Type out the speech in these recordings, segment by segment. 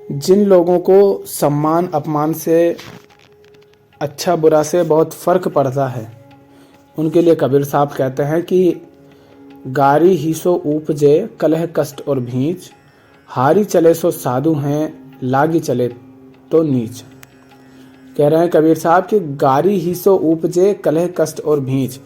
जिन लोगों को सम्मान अपमान से, अच्छा बुरा से बहुत फर्क पड़ता है, उनके लिए कबीर साहब कहते हैं कि गारी ही सो उपजे कलह कष्ट और भींच, हारी चले सो साधु हैं लागी चले तो नीच। कह रहे हैं कबीर साहब कि गारी ही सो उपजे कलह कष्ट और भींच,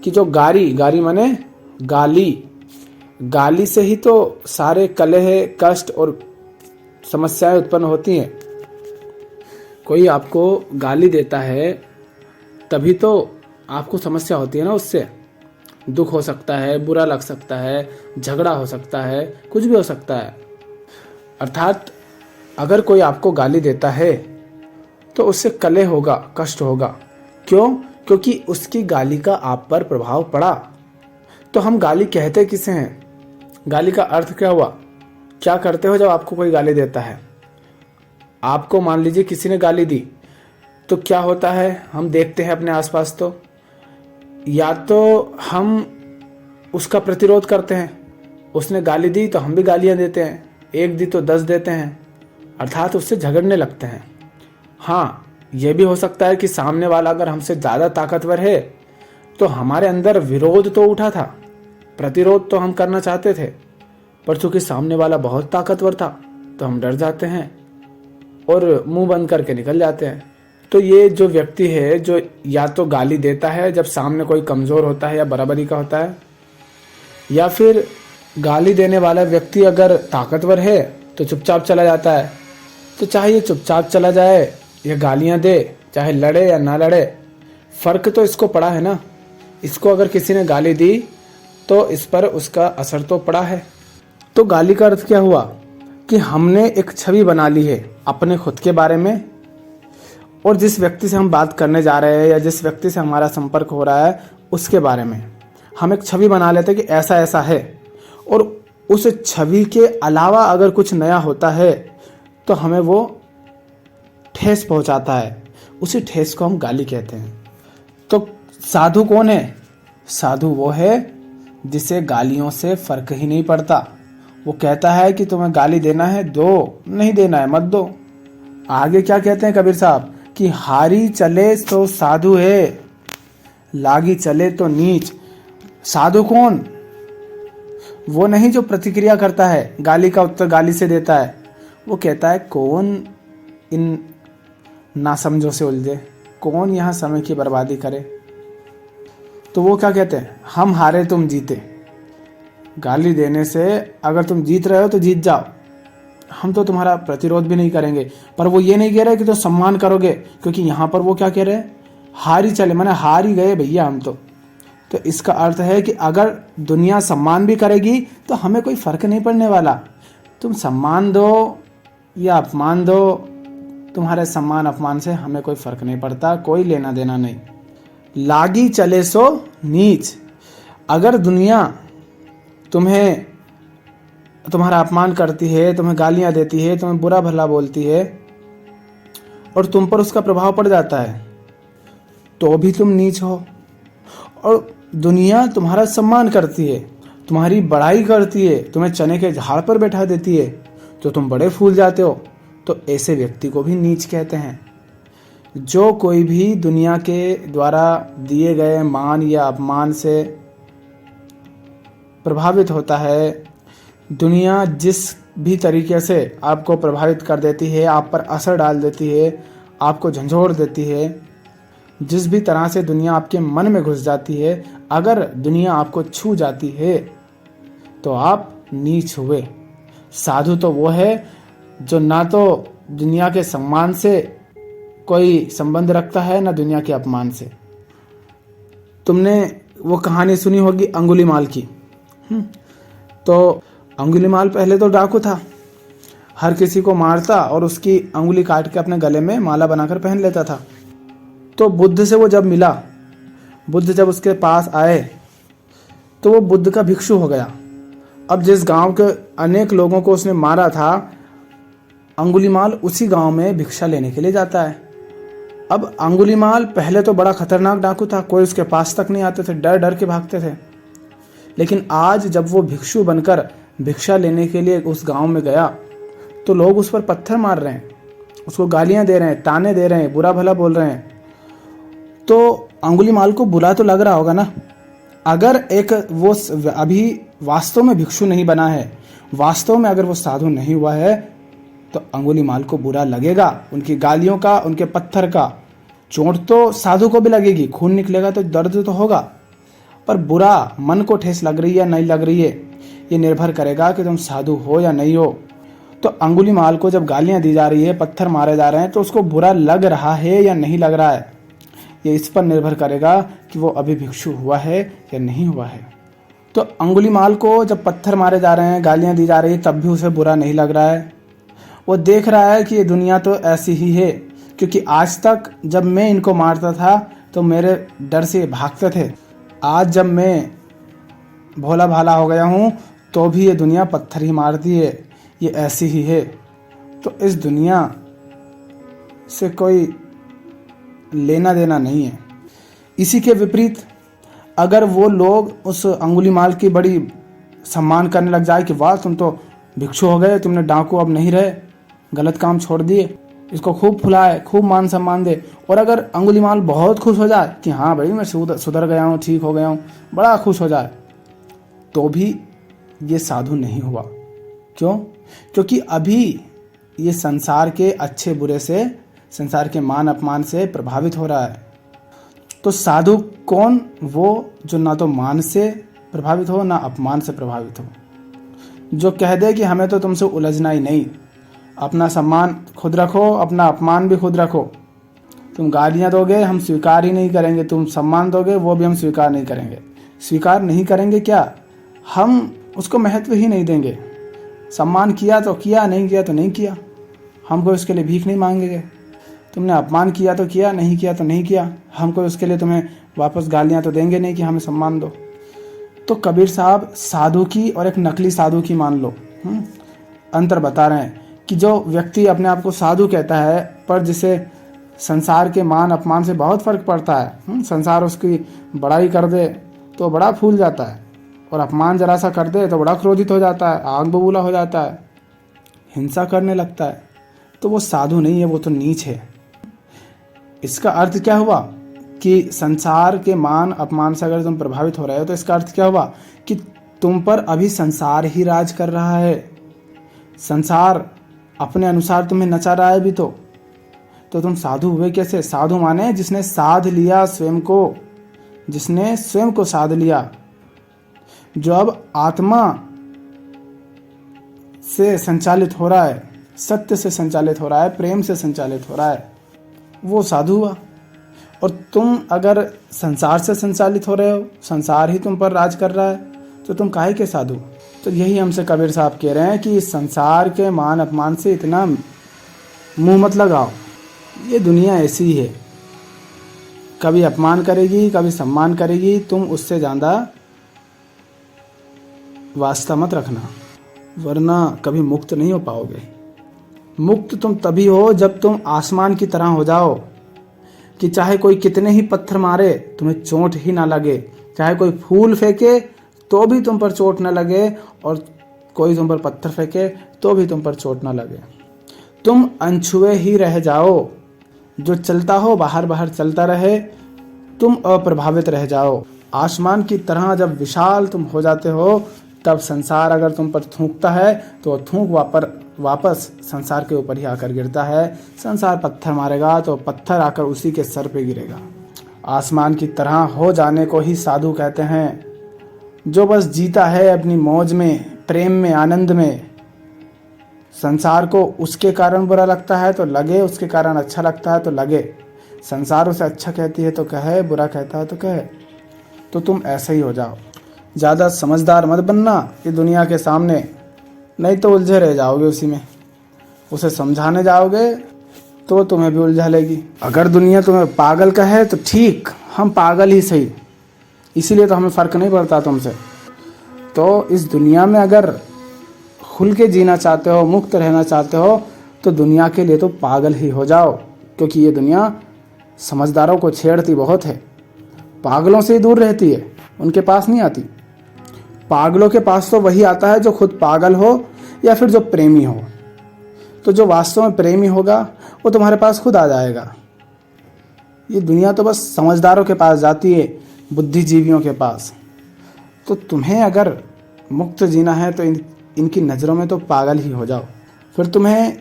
कि जो गारी, गारी माने गाली, गाली से ही तो सारे कलह कष्ट और समस्याएं उत्पन्न होती हैं। कोई आपको गाली देता है तभी तो आपको समस्या होती है ना, उससे दुख हो सकता है, बुरा लग सकता है, झगड़ा हो सकता है, कुछ भी हो सकता है। अर्थात अगर कोई आपको गाली देता है तो उससे कलह होगा, कष्ट होगा। क्यों? क्योंकि उसकी गाली का आप पर प्रभाव पड़ा। तो हम गाली कहते किसे हैं? गाली का अर्थ क्या हुआ? क्या करते हो जब आपको कोई गाली देता है? आपको मान लीजिए किसी ने गाली दी तो क्या होता है, हम देखते हैं अपने आसपास, तो या तो हम उसका प्रतिरोध करते हैं, उसने गाली दी तो हम भी गालियां देते हैं, एक दी तो 10 देते हैं, अर्थात उससे झगड़ने लगते हैं। हाँ, यह भी हो सकता है कि सामने वाला अगर हमसे ज़्यादा ताकतवर है तो हमारे अंदर विरोध तो उठा था, प्रतिरोध तो हम करना चाहते थे, पर चूंकि सामने वाला बहुत ताकतवर था तो हम डर जाते हैं और मुंह बंद करके निकल जाते हैं। तो ये जो व्यक्ति है जो या तो गाली देता है जब सामने कोई कमज़ोर होता है या बराबरी का होता है, या फिर गाली देने वाला व्यक्ति अगर ताकतवर है तो चुपचाप चला जाता है। तो चाहे ये चुपचाप चला जाए या गालियां दे, चाहे लड़े या ना लड़े, फ़र्क तो इसको पड़ा है ना। इसको अगर किसी ने गाली दी तो इस पर उसका असर तो पड़ा है। तो गाली का अर्थ क्या हुआ कि हमने एक छवि बना ली है अपने खुद के बारे में, और जिस व्यक्ति से हम बात करने जा रहे हैं या जिस व्यक्ति से हमारा संपर्क हो रहा है उसके बारे में हम एक छवि बना लेते हैं कि ऐसा ऐसा है, और उस छवि के अलावा अगर कुछ नया होता है तो हमें वो ठेस पहुंचाता है। उसी ठेस को हम गाली कहते हैं। तो साधु कौन है? साधु वो है जिसे गालियों से फर्क ही नहीं पड़ता। वो कहता है कि तुम्हें गाली देना है दो, नहीं देना है मत दो। आगे क्या कहते हैं कबीर साहब कि हारी चले तो साधु है, लागी चले तो नीच। साधु कौन? वो नहीं जो प्रतिक्रिया करता है, गाली का उत्तर गाली से देता है। वो कहता है कौन इन नासमझों से उलझे, कौन यहाँ समय की बर्बादी करे। तो वो क्या कहते हैं, हम हारे तुम जीते। गाली देने से अगर तुम जीत रहे हो तो जीत जाओ, हम तो तुम्हारा प्रतिरोध भी नहीं करेंगे। पर वो ये नहीं कह रहे कि तो सम्मान करोगे, क्योंकि यहाँ पर वो क्या कह रहे हैं, हारी चले माने हार ही गए भैया हम तो इसका अर्थ है कि अगर दुनिया सम्मान भी करेगी तो हमें कोई फर्क नहीं पड़ने वाला। तुम सम्मान दो या अपमान दो, तुम्हारे सम्मान अपमान से हमें कोई फर्क नहीं पड़ता, कोई लेना देना नहीं। लागी चले सो नीच। अगर दुनिया तुम्हें, तुम्हारा अपमान करती है, तुम्हें गालियां देती है, तुम्हें बुरा भला बोलती है और तुम पर उसका प्रभाव पड़ जाता है तो भी तुम नीच हो, और दुनिया तुम्हारा सम्मान करती है, तुम्हारी बड़ाई करती है, तुम्हें चने के झाड़ पर बैठा देती है तो तुम बड़े फूल जाते हो, तो ऐसे व्यक्ति को भी नीच कहते हैं। जो कोई भी दुनिया के द्वारा दिए गए मान या अपमान से प्रभावित होता है, दुनिया जिस भी तरीके से आपको प्रभावित कर देती है, आप पर असर डाल देती है, आपको झंझोड़ देती है, जिस भी तरह से दुनिया आपके मन में घुस जाती है, अगर दुनिया आपको छू जाती है तो आप नीच हुए। साधु तो वो है जो ना तो दुनिया के सम्मान से कोई संबंध रखता है ना दुनिया के अपमान से। तुमने वो कहानी सुनी होगी अंगुलीमाल की। तो अंगुलीमाल पहले तो डाकू था, हर किसी को मारता और उसकी अंगुली काट के अपने गले में माला बनाकर पहन लेता था। तो बुद्ध से वो जब मिला, बुद्ध जब उसके पास आए तो वो बुद्ध का भिक्षु हो गया। अब जिस गांव के अनेक लोगों को उसने मारा था, अंगुलीमाल उसी गांव में भिक्षा लेने के लिए जाता है। अब अंगुलीमाल पहले तो बड़ा खतरनाक डाकू था, कोई उसके पास तक नहीं आते थे, डर डर के भागते थे। लेकिन आज जब वो भिक्षु बनकर भिक्षा लेने के लिए उस गांव में गया तो लोग उस पर पत्थर मार रहे हैं, उसको गालियां दे रहे हैं, ताने दे रहे हैं, बुरा भला बोल रहे हैं। तो अंगुलीमाल को बुरा तो लग रहा होगा ना। अगर एक वो अभी वास्तव में भिक्षु नहीं बना है, वास्तव में अगर वो साधु नहीं हुआ है, तो अंगुलीमाल को बुरा लगेगा। उनकी गालियों का, उनके पत्थर का चोट तो साधु को भी लगेगी, खून निकलेगा तो दर्द तो होगा, पर बुरा मन को ठेस लग रही है नहीं लग रही है, ये निर्भर करेगा कि तुम साधु हो या नहीं हो। तो अंगुलीमाल को जब गालियां दी जा रही है, पत्थर मारे जा रहे हैं, तो उसको बुरा लग रहा है या नहीं लग रहा है, ये इस पर निर्भर करेगा कि वो अभी भिक्षु हुआ है या नहीं हुआ है। तो अंगुलीमाल को जब पत्थर मारे जा रहे हैं, गालियां दी जा रही है, तब भी उसे बुरा नहीं लग रहा है। वो देख रहा है कि ये दुनिया तो ऐसी ही है, क्योंकि आज तक जब मैं इनको मारता था तो मेरे डर से भागते थे। आज जब मैं भोला भाला हो गया हूँ तो भी ये दुनिया पत्थर ही मारती है, ये ऐसी ही है। तो इस दुनिया से कोई लेना देना नहीं है। इसी के विपरीत अगर वो लोग उस अंगुलीमाल की बड़ी सम्मान करने लग जाए कि वाह तुम तो भिक्षु हो गए, तुमने डाकू अब नहीं रहे, गलत काम छोड़ दिए, इसको खूब फुलाए, खूब मान सम्मान दे। और अगर अंगुलीमाल बहुत खुश हो जाए कि हाँ भाई मैं सुधर गया हूँ, ठीक हो गया हूँ, बड़ा खुश हो जाए, तो भी ये साधु नहीं हुआ। क्यों? क्योंकि अभी ये संसार के अच्छे बुरे से, संसार के मान अपमान से प्रभावित हो रहा है। तो साधु कौन? वो जो ना तो मान से प्रभावित हो ना अपमान से प्रभावित हो, जो कह दे कि हमें तो तुमसे उलझना ही नहीं, अपना सम्मान खुद रखो, अपना अपमान भी खुद रखो। तुम गालियां दोगे हम स्वीकार ही नहीं करेंगे, तुम सम्मान दोगे वो भी हम स्वीकार नहीं करेंगे। स्वीकार नहीं करेंगे क्या? हम उसको महत्व ही नहीं देंगे। सम्मान किया तो किया, नहीं किया तो नहीं किया, हम कोई उसके लिए भीख नहीं मांगेंगे। तुमने अपमान किया तो किया, नहीं किया तो नहीं किया, हम कोई उसके लिए तुम्हें वापस गालियां तो देंगे नहीं कि हमें सम्मान दो। तो कबीर साहब साधु की और एक नकली साधु की मान लो अंतर बता रहे हैं कि जो व्यक्ति अपने आप को साधु कहता है पर जिसे संसार के मान अपमान से बहुत फर्क पड़ता है, संसार उसकी बड़ाई कर दे तो बड़ा फूल जाता है, और अपमान जरा सा कर दे तो बड़ा क्रोधित हो जाता है, आग बबूला हो जाता है, हिंसा करने लगता है। तो वो साधु नहीं है, वो तो नीच है। इसका अर्थ क्या हुआ कि संसार के मान अपमान से अगर तुम प्रभावित हो रहे हो तो इसका अर्थ क्या हुआ कि तुम पर अभी संसार ही राज कर रहा है, संसार अपने अनुसार तुम्हें नचा रहा है भी। तो तुम साधु हुए कैसे? साधु माने जिसने साध लिया स्वयं को, जिसने स्वयं को साध लिया, जो अब आत्मा से संचालित हो रहा है, सत्य से संचालित हो रहा है, प्रेम से संचालित हो रहा है, वो साधु हुआ। और तुम अगर संसार से संचालित हो रहे हो, संसार ही तुम पर राज कर रहा है, तो तुम काहे के साधु? तो यही हमसे कबीर साहब कह रहे हैं कि संसार के मान अपमान से इतना मुंह मत लगाओ, ये दुनिया ऐसी ही है, कभी अपमान करेगी कभी सम्मान करेगी, तुम उससे ज़्यादा वास्ता मत रखना, वरना कभी मुक्त नहीं हो पाओगे। मुक्त तुम तभी हो जब तुम आसमान की तरह हो जाओ कि चाहे कोई कितने ही पत्थर मारे तुम्हें चोट ही ना लगे, चाहे कोई फूल फेंके तो भी तुम पर चोट ना लगे, और कोई तुम पर पत्थर फेंके तो भी तुम पर चोट ना लगे। तुम अनछुए ही रह जाओ, जो चलता हो बाहर बाहर चलता रहे, तुम अप्रभावित रह जाओ। आसमान की तरह जब विशाल तुम हो जाते हो, तब संसार अगर तुम पर थूकता है तो थूक वापस संसार के ऊपर ही आकर गिरता है। संसार पत्थर मारेगा तो पत्थर आकर उसी के सर पे गिरेगा। आसमान की तरह हो जाने को ही साधु कहते हैं, जो बस जीता है अपनी मौज में, प्रेम में, आनंद में। संसार को उसके कारण बुरा लगता है तो लगे, उसके कारण अच्छा लगता है तो लगे। संसार उसे अच्छा कहती है तो कहे, बुरा कहता है तो कहे। तो तुम ऐसे ही हो जाओ, ज़्यादा समझदार मत बनना ये दुनिया के सामने, नहीं तो उलझे रह जाओगे उसी में। उसे समझाने जाओगे तो तुम्हें भी उलझा लेगी। अगर दुनिया तुम्हें पागल कहे तो ठीक, हम पागल ही सही, इसीलिए तो हमें फ़र्क नहीं पड़ता तुमसे। तो इस दुनिया में अगर खुल के जीना चाहते हो, मुक्त रहना चाहते हो, तो दुनिया के लिए तो पागल ही हो जाओ, क्योंकि ये दुनिया समझदारों को छेड़ती बहुत है, पागलों से ही दूर रहती है, उनके पास नहीं आती। पागलों के पास तो वही आता है जो खुद पागल हो या फिर जो प्रेमी हो। तो जो वास्तव में प्रेमी होगा वो तुम्हारे पास खुद आ जाएगा। ये दुनिया तो बस समझदारों के पास जाती है, बुद्धिजीवियों के पास। तो तुम्हें अगर मुक्त जीना है तो इनकी नज़रों में तो पागल ही हो जाओ। फिर तुम्हें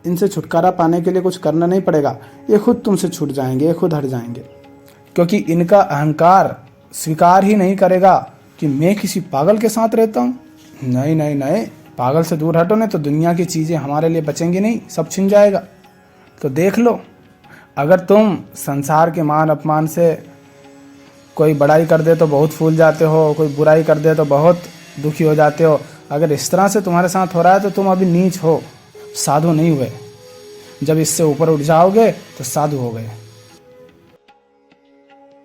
इनसे छुटकारा पाने के लिए कुछ करना नहीं पड़ेगा, ये खुद तुमसे छूट जाएंगे, ये खुद हट जाएंगे। क्योंकि इनका अहंकार स्वीकार ही नहीं करेगा कि मैं किसी पागल के साथ रहता हूँ। नहीं नहीं नहीं, पागल से दूर हटो, नहीं तो दुनिया की चीज़ें हमारे लिए बचेंगी नहीं, सब छिन जाएगा। तो देख लो, अगर तुम संसार के मान अपमान से कोई बड़ाई कर दे तो बहुत फूल जाते हो, कोई बुराई कर दे तो बहुत दुखी हो जाते हो। अगर इस तरह से तुम्हारे साथ हो रहा है तो तुम अभी नीच हो, साधु नहीं हुए। जब इससे ऊपर उठ जाओगे तो साधु हो गए।